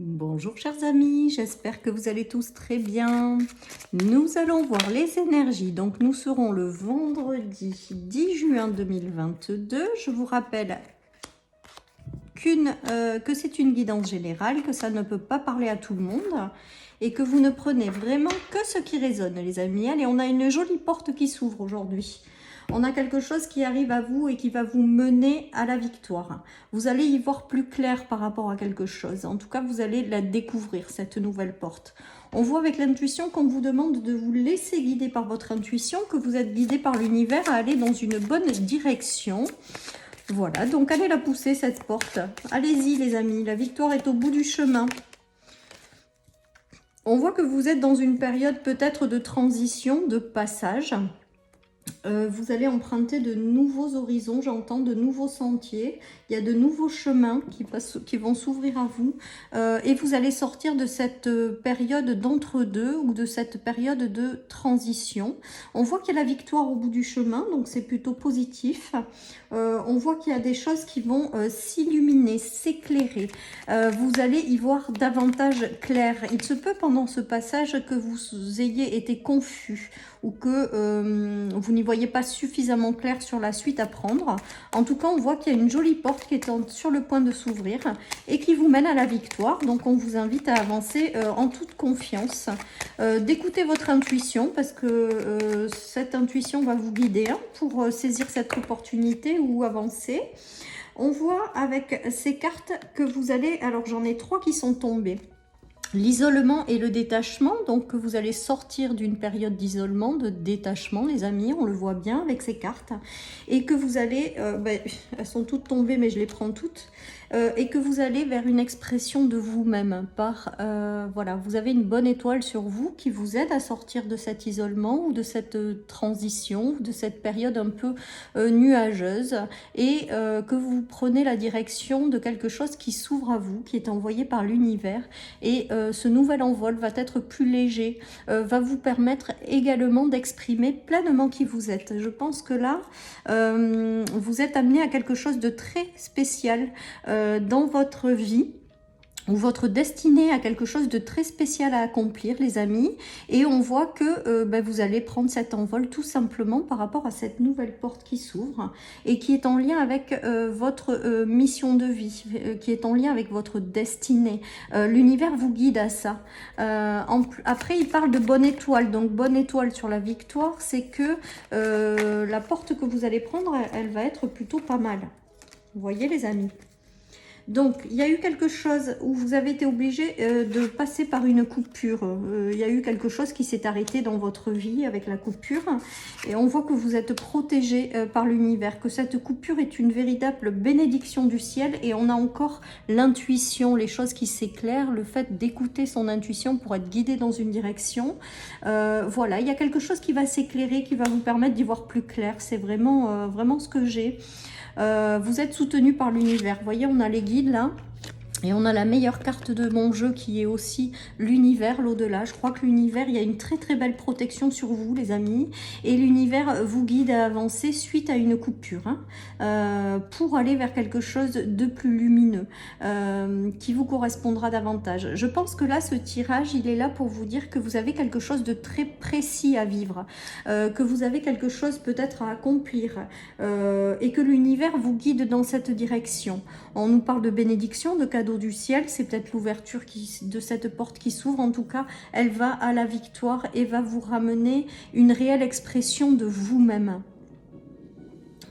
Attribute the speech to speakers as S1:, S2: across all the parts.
S1: Bonjour chers amis, j'espère que vous allez tous très bien. Nous allons voir les énergies. Donc nous serons le vendredi 10 juin 2022. Je vous rappelle que c'est une guidance générale, que ça ne peut pas parler à tout le monde et que vous ne prenez vraiment que ce qui résonne les amis. Allez, on a une jolie porte qui s'ouvre aujourd'hui. On a quelque chose qui arrive à vous et qui va vous mener à la victoire. Vous allez y voir plus clair par rapport à quelque chose. En tout cas, vous allez la découvrir, cette nouvelle porte. On voit avec l'intuition qu'on vous demande de vous laisser guider par votre intuition, que vous êtes guidé par l'univers à aller dans une bonne direction. Voilà, donc allez la pousser cette porte. Allez-y les amis, la victoire est au bout du chemin. On voit que vous êtes dans une période peut-être de transition, de passage. Vous allez emprunter de nouveaux horizons, j'entends de nouveaux sentiers. Il y a de nouveaux chemins qui vont s'ouvrir à vous. Et vous allez sortir de cette période d'entre-deux ou de cette période de transition. On voit qu'il y a la victoire au bout du chemin, donc c'est plutôt positif. On voit qu'il y a des choses qui vont s'illuminer, s'éclairer. Vous allez y voir davantage clair. Il se peut pendant ce passage que vous ayez été confus ou que vous n'y voyez pas suffisamment clair sur la suite à prendre. En tout cas, on voit qu'il y a une jolie porte qui est sur le point de s'ouvrir et qui vous mène à la victoire. Donc, on vous invite à avancer en toute confiance, d'écouter votre intuition parce que cette intuition va vous guider pour saisir cette opportunité ou avancer. On voit avec ces cartes que vous allez... Alors, j'en ai 3 qui sont tombées. L'isolement et le détachement, donc vous allez sortir d'une période d'isolement, de détachement, les amis, on le voit bien avec ces cartes, et que vous allez, elles sont toutes tombées, mais je les prends toutes, et que vous allez vers une expression de vous-même, voilà, vous avez une bonne étoile sur vous qui vous aide à sortir de cet isolement ou de cette transition, de cette période un peu nuageuse, et que vous prenez la direction de quelque chose qui s'ouvre à vous, qui est envoyé par l'univers, et ce nouvel envol va être plus léger, va vous permettre également d'exprimer pleinement qui vous êtes. Je pense que là, vous êtes amené à quelque chose de très spécial dans votre vie, ou votre destinée a quelque chose de très spécial à accomplir, les amis. Et on voit que vous allez prendre cet envol tout simplement par rapport à cette nouvelle porte qui s'ouvre et qui est en lien avec votre mission de vie, qui est en lien avec votre destinée. L'univers vous guide à ça. Après, il parle de bonne étoile. Donc, bonne étoile sur la victoire, c'est que la porte que vous allez prendre, elle va être plutôt pas mal. Vous voyez, les amis ? Donc, il y a eu quelque chose où vous avez été obligé de passer par une coupure. Il y a eu quelque chose qui s'est arrêté dans votre vie avec la coupure. Et on voit que vous êtes protégé par l'univers, que cette coupure est une véritable bénédiction du ciel. Et on a encore l'intuition, les choses qui s'éclairent, le fait d'écouter son intuition pour être guidé dans une direction. Voilà, il y a quelque chose qui va s'éclairer, qui va vous permettre d'y voir plus clair. C'est vraiment, vraiment ce que j'ai. Vous êtes soutenu par l'univers. Vous voyez, on a les guides là. Et on a la meilleure carte de mon jeu qui est aussi l'univers, l'au-delà. Je crois que l'univers, il y a une très très belle protection sur vous, les amis. Et l'univers vous guide à avancer suite à une coupure, pour aller vers quelque chose de plus lumineux, qui vous correspondra davantage. Je pense que là, ce tirage, il est là pour vous dire que vous avez quelque chose de très précis à vivre, que vous avez quelque chose peut-être à accomplir, et que l'univers vous guide dans cette direction. On nous parle de bénédiction, de cadeau du ciel, c'est peut-être l'ouverture de cette porte qui s'ouvre. En tout cas, elle va à la victoire et va vous ramener une réelle expression de vous-même.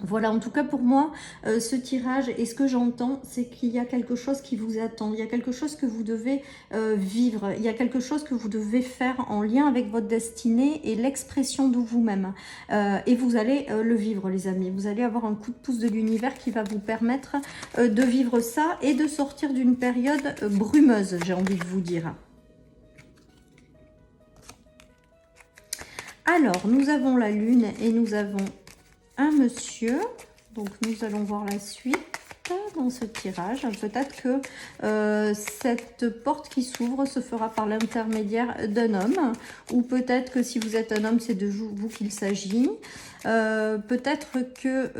S1: Voilà, en tout cas pour moi, ce tirage et ce que j'entends, c'est qu'il y a quelque chose qui vous attend. Il y a quelque chose que vous devez vivre. Il y a quelque chose que vous devez faire en lien avec votre destinée et l'expression de vous-même. Et vous allez le vivre, les amis. Vous allez avoir un coup de pouce de l'univers qui va vous permettre de vivre ça et de sortir d'une période brumeuse, j'ai envie de vous dire. Alors, nous avons la lune et nous avons un monsieur, donc nous allons voir la suite dans ce tirage. Peut-être que cette porte qui s'ouvre se fera par l'intermédiaire d'un homme, ou peut-être que si vous êtes un homme, c'est de vous qu'il s'agit. Peut-être que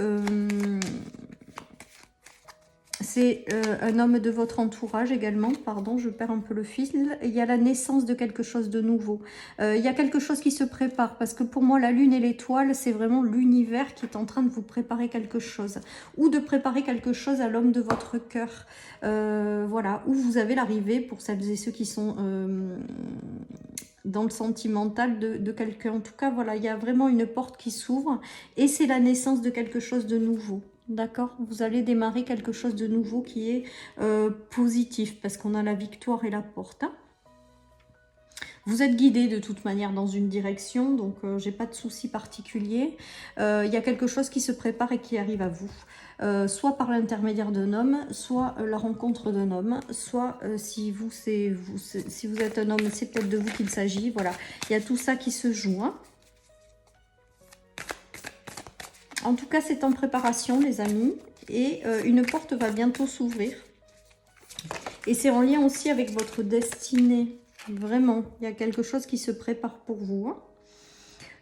S1: C'est un homme de votre entourage également, pardon, je perds un peu le fil. Il y a la naissance de quelque chose de nouveau. Il y a quelque chose qui se prépare, parce que pour moi, la lune et l'étoile, c'est vraiment l'univers qui est en train de vous préparer quelque chose. Ou de préparer quelque chose à l'homme de votre cœur. Voilà, où vous avez l'arrivée, pour celles et ceux qui sont dans le sentimental de quelqu'un. En tout cas, voilà, il y a vraiment une porte qui s'ouvre, et c'est la naissance de quelque chose de nouveau. D'accord, vous allez démarrer quelque chose de nouveau qui est positif, parce qu'on a la victoire et la porte. Hein. Vous êtes guidé de toute manière dans une direction, donc j'ai pas de souci particulier. Il y a quelque chose qui se prépare et qui arrive à vous. Soit par l'intermédiaire d'un homme, soit la rencontre d'un homme, soit si vous êtes un homme, c'est peut-être de vous qu'il s'agit. Voilà, il y a tout ça qui se joue. Hein. En tout cas, c'est en préparation, les amis. Et une porte va bientôt s'ouvrir. Et c'est en lien aussi avec votre destinée. Vraiment, il y a quelque chose qui se prépare pour vous. Hein.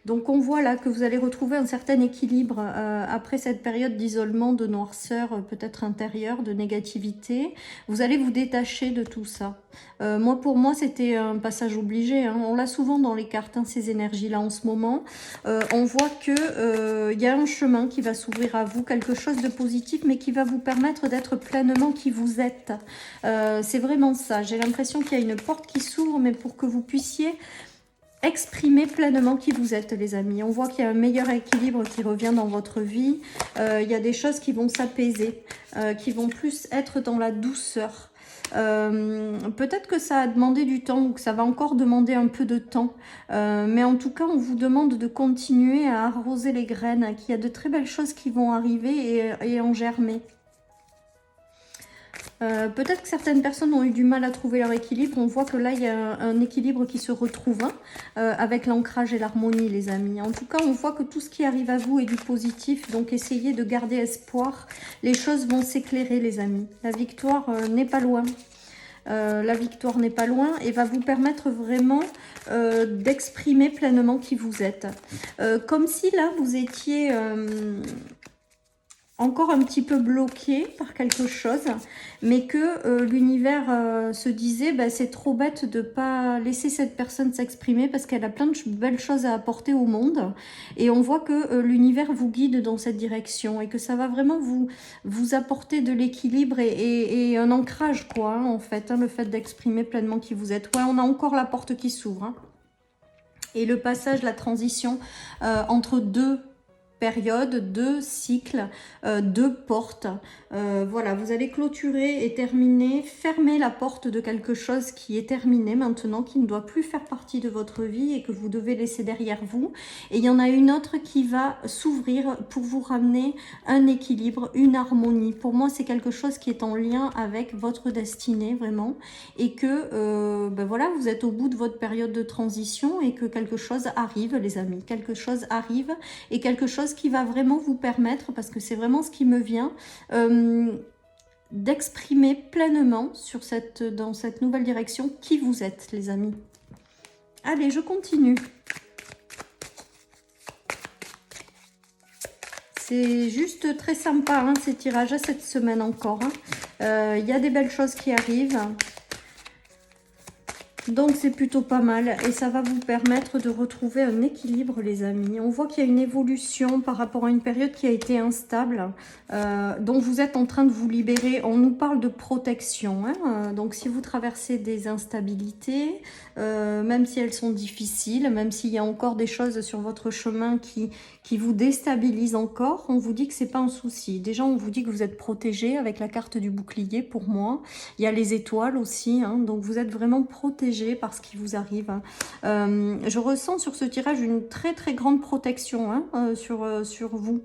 S1: Donc on voit là que vous allez retrouver un certain équilibre après cette période d'isolement, de noirceur, peut-être intérieure, de négativité. Vous allez vous détacher de tout ça. Pour moi, c'était un passage obligé. Hein. On l'a souvent dans les cartes, hein, ces énergies-là en ce moment. On voit que y a un chemin qui va s'ouvrir à vous, quelque chose de positif, mais qui va vous permettre d'être pleinement qui vous êtes. C'est vraiment ça. J'ai l'impression qu'il y a une porte qui s'ouvre, mais pour que vous puissiez exprimer pleinement qui vous êtes, les amis. On voit qu'il y a un meilleur équilibre qui revient dans votre vie. Il y a des choses qui vont s'apaiser, qui vont plus être dans la douceur. Peut-être que ça a demandé du temps ou que ça va encore demander un peu de temps. Mais en tout cas, on vous demande de continuer à arroser les graines, qu'il y a de très belles choses qui vont arriver et en germer. Peut-être que certaines personnes ont eu du mal à trouver leur équilibre. On voit que là, il y a un équilibre qui se retrouve hein, avec l'ancrage et l'harmonie, les amis. En tout cas, on voit que tout ce qui arrive à vous est du positif. Donc, essayez de garder espoir. Les choses vont s'éclairer, les amis. La victoire n'est pas loin. La victoire n'est pas loin et va vous permettre vraiment d'exprimer pleinement qui vous êtes. Comme si là, vous étiez... encore un petit peu bloqué par quelque chose, mais que l'univers se disait bah, c'est trop bête de pas laisser cette personne s'exprimer parce qu'elle a plein de belles choses à apporter au monde. Et on voit que l'univers vous guide dans cette direction et que ça va vraiment vous apporter de l'équilibre et un ancrage, quoi, hein, en fait, hein, le fait d'exprimer pleinement qui vous êtes. Ouais, on a encore la porte qui s'ouvre. Hein. Et le passage, la transition entre deux période, deux cycles, deux portes. Voilà, vous allez clôturer et terminer, fermer la porte de quelque chose qui est terminé maintenant, qui ne doit plus faire partie de votre vie et que vous devez laisser derrière vous. Et il y en a une autre qui va s'ouvrir pour vous ramener un équilibre, une harmonie. Pour moi, c'est quelque chose qui est en lien avec votre destinée, vraiment. Et que, ben voilà, vous êtes au bout de votre période de transition et que quelque chose arrive, les amis. Quelque chose arrive et quelque chose qui va vraiment vous permettre, parce que c'est vraiment ce qui me vient, d'exprimer pleinement dans cette nouvelle direction qui vous êtes, les amis. Allez, je continue. C'est juste très sympa, hein, ces tirages cette semaine encore. Hein. Y a des belles choses qui arrivent. Donc c'est plutôt pas mal et ça va vous permettre de retrouver un équilibre, les amis. On voit qu'il y a une évolution par rapport à une période qui a été instable, dont vous êtes en train de vous libérer. On nous parle de protection, hein. Donc si vous traversez des instabilités, même si elles sont difficiles, même s'il y a encore des choses sur votre chemin qui vous déstabilisent encore, on vous dit que c'est pas un souci. Déjà, on vous dit que vous êtes protégé avec la carte du bouclier pour moi. Il y a les étoiles aussi, hein, donc vous êtes vraiment protégé par ce qui vous arrive. Je ressens sur ce tirage une très très grande protection hein, sur vous.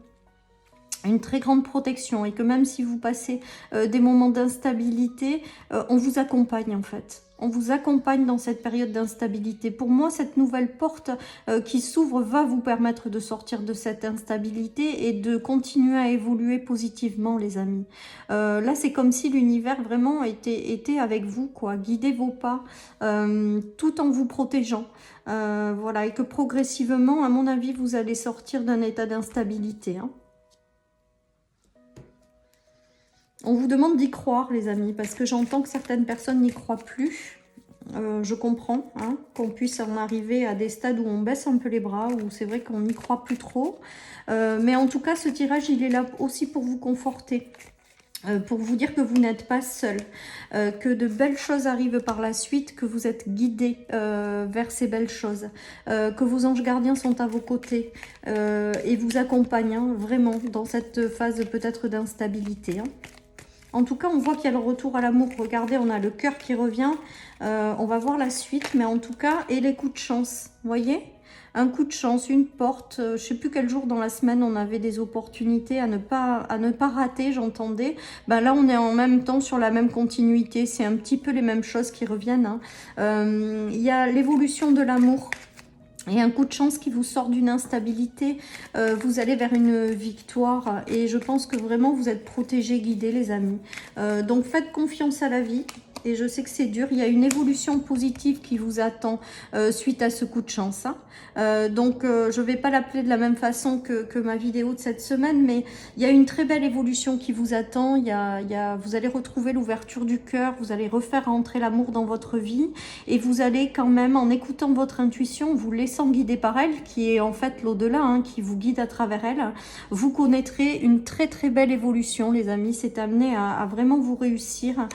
S1: Une très grande protection et que même si vous passez des moments d'instabilité, on vous accompagne en fait. On vous accompagne dans cette période d'instabilité. Pour moi, cette nouvelle porte qui s'ouvre va vous permettre de sortir de cette instabilité et de continuer à évoluer positivement, les amis. Là, c'est comme si l'univers vraiment était avec vous, quoi. Guidez vos pas tout en vous protégeant. Voilà, et que progressivement, à mon avis, vous allez sortir d'un état d'instabilité. Hein. On vous demande d'y croire, les amis, parce que j'entends que certaines personnes n'y croient plus. Je comprends hein, qu'on puisse en arriver à des stades où on baisse un peu les bras, où c'est vrai qu'on n'y croit plus trop. Mais en tout cas, ce tirage, il est là aussi pour vous conforter. Pour vous dire que vous n'êtes pas seul, que de belles choses arrivent par la suite, que vous êtes guidé vers ces belles choses, que vos anges gardiens sont à vos côtés et vous accompagnent hein, vraiment dans cette phase peut-être d'instabilité. Hein. En tout cas, on voit qu'il y a le retour à l'amour. Regardez, on a le cœur qui revient. On va voir la suite, mais en tout cas, et les coups de chance, vous voyez ? Un coup de chance, une porte, je ne sais plus quel jour dans la semaine on avait des opportunités à ne pas rater, j'entendais. Ben là, on est en même temps sur la même continuité, c'est un petit peu les mêmes choses qui reviennent. Hein. Y a l'évolution de l'amour. Et un coup de chance qui vous sort d'une instabilité, vous allez vers une victoire et je pense que vraiment vous êtes protégés, guidés les amis. Donc faites confiance à la vie. Et je sais que c'est dur, il y a une évolution positive qui vous attend suite à ce coup de chance. Hein. Donc je ne vais pas l'appeler de la même façon que ma vidéo de cette semaine, mais il y a une très belle évolution qui vous attend. Vous allez retrouver l'ouverture du cœur, vous allez refaire rentrer l'amour dans votre vie et vous allez quand même, en écoutant votre intuition, vous laissant guider par elle, qui est en fait l'au-delà, hein, qui vous guide à travers elle, vous connaîtrez une très très belle évolution les amis. C'est amené à vraiment vous réussir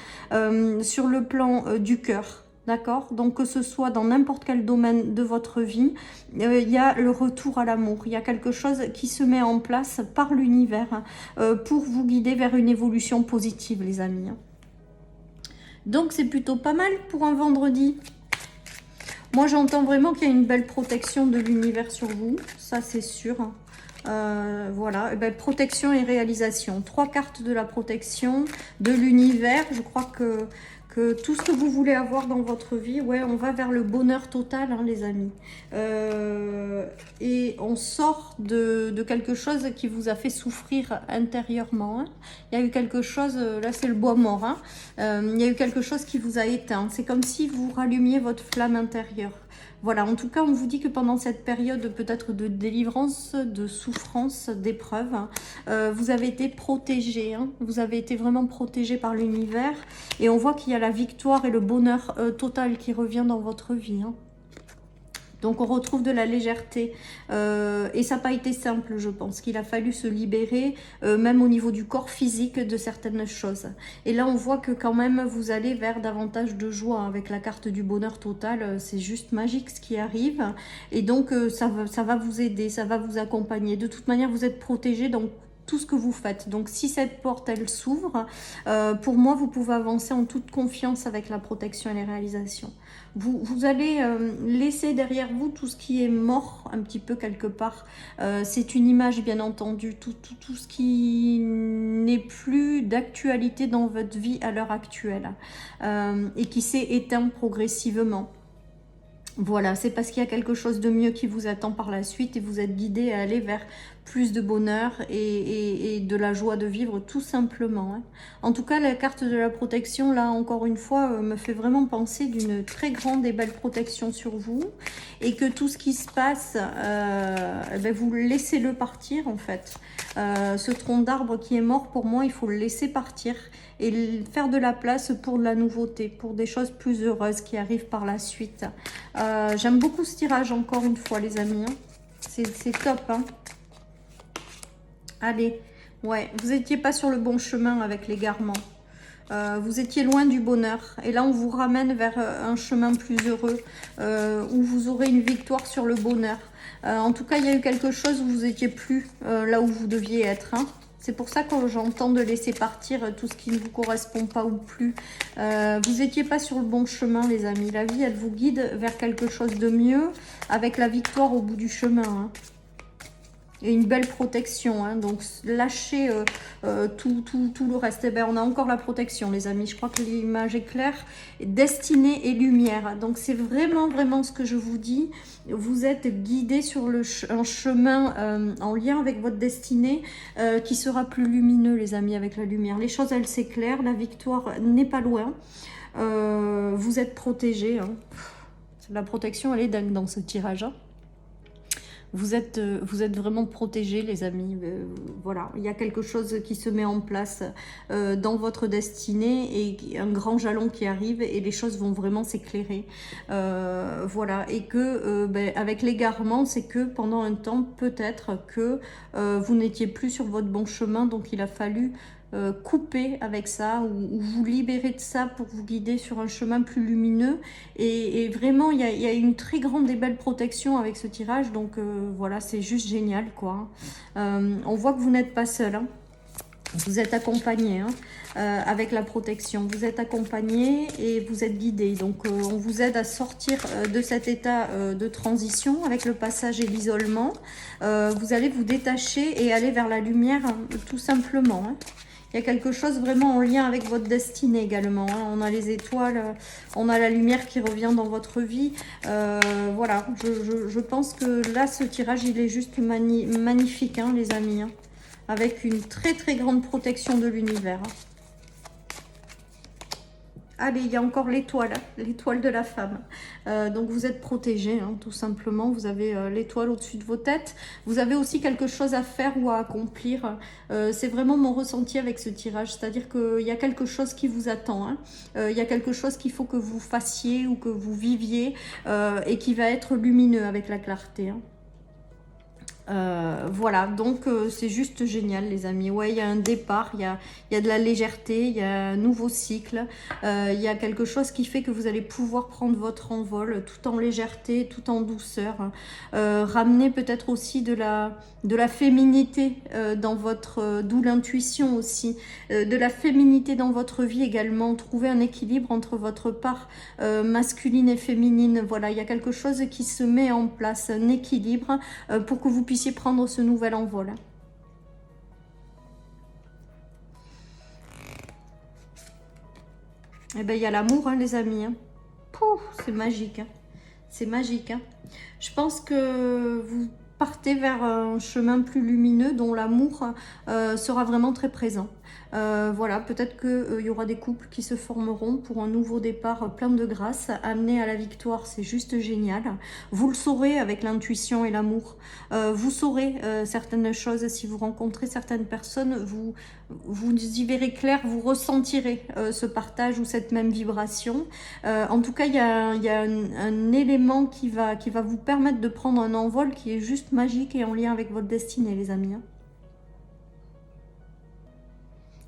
S1: sur le plan du cœur. D'accord? Donc que ce soit dans n'importe quel domaine de votre vie, il y a le retour à l'amour. Il y a quelque chose qui se met en place par l'univers pour vous guider vers une évolution positive, les amis. Donc c'est plutôt pas mal pour un vendredi. Moi j'entends vraiment qu'il y a une belle protection de l'univers sur vous. Ça c'est sûr. Voilà, et ben, protection et réalisation. 3 cartes de la protection, de l'univers. Je crois que tout ce que vous voulez avoir dans votre vie, ouais, on va vers le bonheur total, hein, les amis. Et on sort de quelque chose qui vous a fait souffrir intérieurement. Hein. Il y a eu quelque chose, là c'est le bois mort, hein. Il y a eu quelque chose qui vous a éteint. C'est comme si vous rallumiez votre flamme intérieure. Voilà, en tout cas, on vous dit que pendant cette période peut-être de délivrance, de souffrance, d'épreuve, vous avez été protégé, hein, vous avez été vraiment protégé par l'univers et on voit qu'il y a la victoire et le bonheur total qui revient dans votre vie. Hein. Donc on retrouve de la légèreté et ça n'a pas été simple, je pense qu'il a fallu se libérer même au niveau du corps physique de certaines choses. Et là on voit que quand même vous allez vers davantage de joie avec la carte du bonheur total, c'est juste magique ce qui arrive et donc ça va vous aider, ça va vous accompagner. De toute manière vous êtes protégé donc tout ce que vous faites. Donc si cette porte elle s'ouvre, pour moi vous pouvez avancer en toute confiance avec la protection et les réalisations. Vous allez laisser derrière vous tout ce qui est mort un petit peu quelque part. C'est une image bien entendu, tout ce qui n'est plus d'actualité dans votre vie à l'heure actuelle et qui s'est éteint progressivement. Voilà, c'est parce qu'il y a quelque chose de mieux qui vous attend par la suite et vous êtes guidé à aller vers plus de bonheur et de la joie de vivre tout simplement. Hein. En tout cas, la carte de la protection, là, encore une fois, me fait vraiment penser d'une très grande et belle protection sur vous et que tout ce qui se passe, ben, vous laissez-le partir en fait. Ce tronc d'arbre qui est mort, pour moi, il faut le laisser partir et faire de la place pour de la nouveauté, pour des choses plus heureuses qui arrivent par la suite. J'aime beaucoup ce tirage, encore une fois, les amis. Hein. C'est top. Hein. Allez, ouais, vous n'étiez pas sur le bon chemin avec l'égarement. Vous étiez loin du bonheur. Et là, on vous ramène vers un chemin plus heureux, où vous aurez une victoire sur le bonheur. En tout cas, il y a eu quelque chose où vous n'étiez plus là où vous deviez être. Hein. C'est pour ça que j'entends de laisser partir tout ce qui ne vous correspond pas ou plus. Vous n'étiez pas sur le bon chemin, les amis. La vie, elle vous guide vers quelque chose de mieux, avec la victoire au bout du chemin. Hein. Et une belle protection, hein. Donc lâchez tout le reste. Eh ben, on a encore la protection, les amis. Je crois que l'image est claire. Destinée et lumière. Donc c'est vraiment ce que je vous dis. Vous êtes guidé sur un chemin en lien avec votre destinée qui sera plus lumineux, les amis, avec la lumière. Les choses, elles s'éclairent. La victoire n'est pas loin. Vous êtes protégés. Hein. La protection, elle est dingue dans ce tirage. Hein. vous êtes vraiment protégés, les amis. Voilà, il y a quelque chose qui se met en place dans votre destinée et un grand jalon qui arrive et les choses vont vraiment s'éclairer. Voilà, et que avec l'égarement, c'est que pendant un temps, peut-être que vous n'étiez plus sur votre bon chemin, donc il a fallu couper avec ça ou vous libérer de ça pour vous guider sur un chemin plus lumineux et vraiment il y a une très grande et belle protection avec ce tirage, donc voilà, c'est juste génial quoi. On voit que vous n'êtes pas seul, hein. Vous êtes accompagné hein, avec la protection, vous êtes accompagné et vous êtes guidé, donc on vous aide à sortir de cet état de transition avec le passage et l'isolement. Vous allez vous détacher et aller vers la lumière tout simplement hein. Il y a quelque chose vraiment en lien avec votre destinée également. Hein. On a les étoiles, on a la lumière qui revient dans votre vie. Voilà, je pense que là, ce tirage, il est juste magnifique, hein, les amis. Hein, avec une très très grande protection de l'univers. Hein. Allez, il y a encore l'étoile, l'étoile de la femme. Donc vous êtes protégé, hein, tout simplement. Vous avez l'étoile au-dessus de vos têtes. Vous avez aussi quelque chose à faire ou à accomplir. C'est vraiment mon ressenti avec ce tirage. C'est-à-dire qu'il y a quelque chose qui vous attend. Hein. Il y a quelque chose qu'il faut que vous fassiez ou que vous viviez et qui va être lumineux avec la clarté. Hein. Voilà, donc c'est juste génial les amis. Ouais, il y a un départ, il y a de la légèreté, il y a un nouveau cycle, il y a quelque chose qui fait que vous allez pouvoir prendre votre envol tout en légèreté, tout en douceur. Ramener peut-être aussi de la féminité dans votre, d'où l'intuition aussi, de la féminité dans votre vie également, trouver un équilibre entre votre part masculine et féminine. Voilà, il y a quelque chose qui se met en place, un équilibre pour que vous puissiez prendre ce nouvel envol. Et bien, il y a l'amour, hein, les amis. Hein. C'est magique. Hein. C'est magique. Hein. Je pense que vous partez vers un chemin plus lumineux dont l'amour sera vraiment très présent. Voilà, peut-être qu'il y aura des couples qui se formeront pour un nouveau départ plein de grâce, amené à la victoire, c'est juste génial. Vous le saurez avec l'intuition et l'amour. Vous saurez certaines choses, si vous rencontrez certaines personnes, vous y verrez clair, vous ressentirez ce partage ou cette même vibration. En tout cas, il y a un élément qui va vous permettre de prendre un envol qui est juste magique et en lien avec votre destinée, les amis.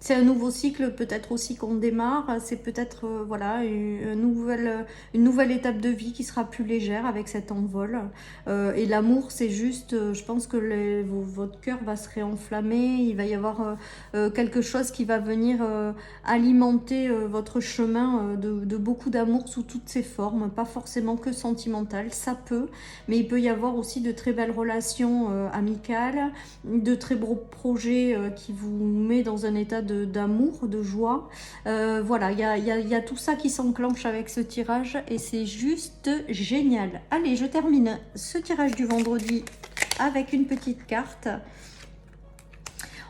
S1: C'est un nouveau cycle peut-être aussi qu'on démarre, c'est peut-être voilà, une nouvelle étape de vie qui sera plus légère avec cet envol. Et l'amour, c'est juste, je pense que votre cœur va se réenflammer, il va y avoir quelque chose qui va venir alimenter votre chemin de beaucoup d'amour sous toutes ses formes, pas forcément que sentimental, ça peut, mais il peut y avoir aussi de très belles relations amicales, de très beaux projets qui vous met dans un état d'amour, de joie. Voilà, il y a tout ça qui s'enclenche avec ce tirage et c'est juste génial. Allez, je termine ce tirage du vendredi avec une petite carte.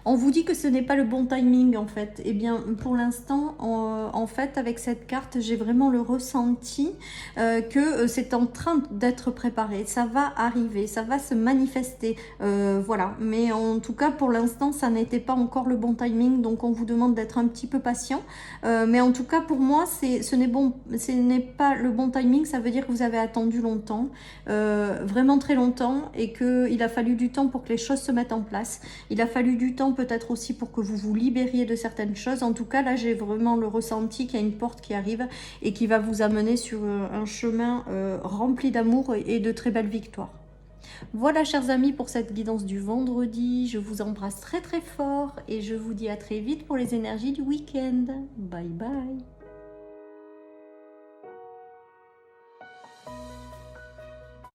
S1: On vous dit que ce n'est pas le bon timing en fait. Eh bien pour l'instant, en fait avec cette carte, j'ai vraiment le ressenti que c'est en train d'être préparé. Ça va arriver, ça va se manifester. Voilà, mais en tout cas pour l'instant, ça n'était pas encore le bon timing. Donc on vous demande d'être un petit peu patient. Mais en tout cas pour moi, ce n'est pas le bon timing. Ça veut dire que vous avez attendu longtemps, vraiment très longtemps, et qu'il a fallu du temps pour que les choses se mettent en place. Il a fallu du temps peut-être aussi pour que vous vous libériez de certaines choses. En tout cas, là, j'ai vraiment le ressenti qu'il y a une porte qui arrive et qui va vous amener sur un chemin rempli d'amour et de très belles victoires. Voilà, chers amis, pour cette guidance du vendredi. Je vous embrasse très très fort et je vous dis à très vite pour les énergies du week-end. Bye bye.